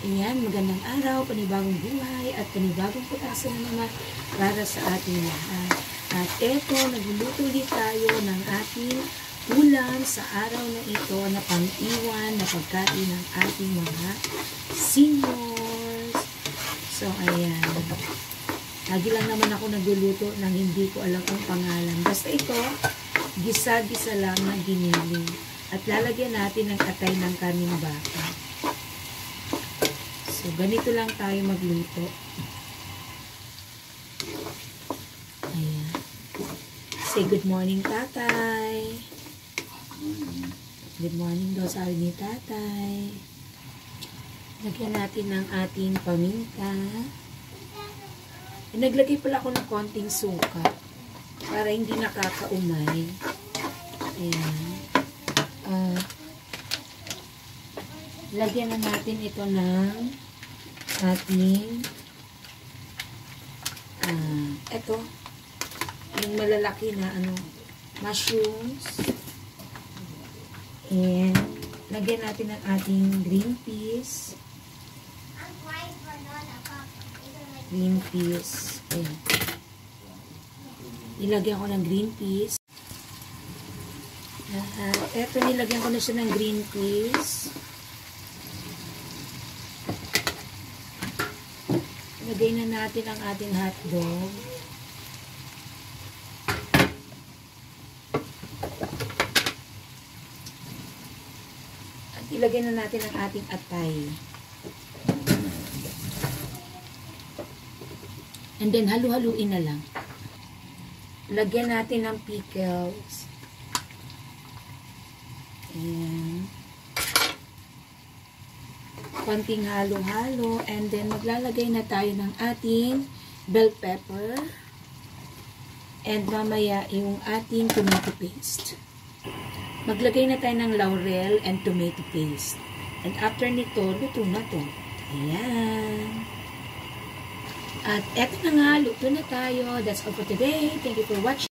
Ayan, magandang araw, panibagong buhay, at panibagong pag-asa na naman para sa ating lahat. At eto, nagluluto ulit tayo ng ating ulam sa araw na ito na pang-iwan na pagkain ng ating mga seniors. So, ayan. Lagi lang naman ako nagluluto ng hindi ko alam ang pangalan. Basta ito, gisa-gisa lang na giniling. At lalagyan natin ng atay ng kaning baka. So, ganito lang tayo magluto. Ayan. Say good morning, tatay. Good morning daw, sabi ni tatay. Lagyan natin ng ating paminta. Naglagay pala ako ng konting suka para hindi nakakaumay. Ayan. Lagyan na natin ito ng ating ito yung malalaki na mushrooms, and lagyan natin ng ating green peas. Ayan. Nilagyan ko ng green peas. Ito, nilagyan ko na siya ng green peas. Lagay na natin ang ating hotdog. At ilagay na natin ang ating atay. And then, halu-haluin na lang. Lagyan natin ng pickles. Ayan. Konting halo-halo, and then maglalagay na tayo ng ating bell pepper, and mamaya yung ating tomato paste. Maglagay na tayo ng laurel and tomato paste, and after nito, luto na to. Ayan. At eto na nga, luto na tayo. That's all for today. Thank you for watching.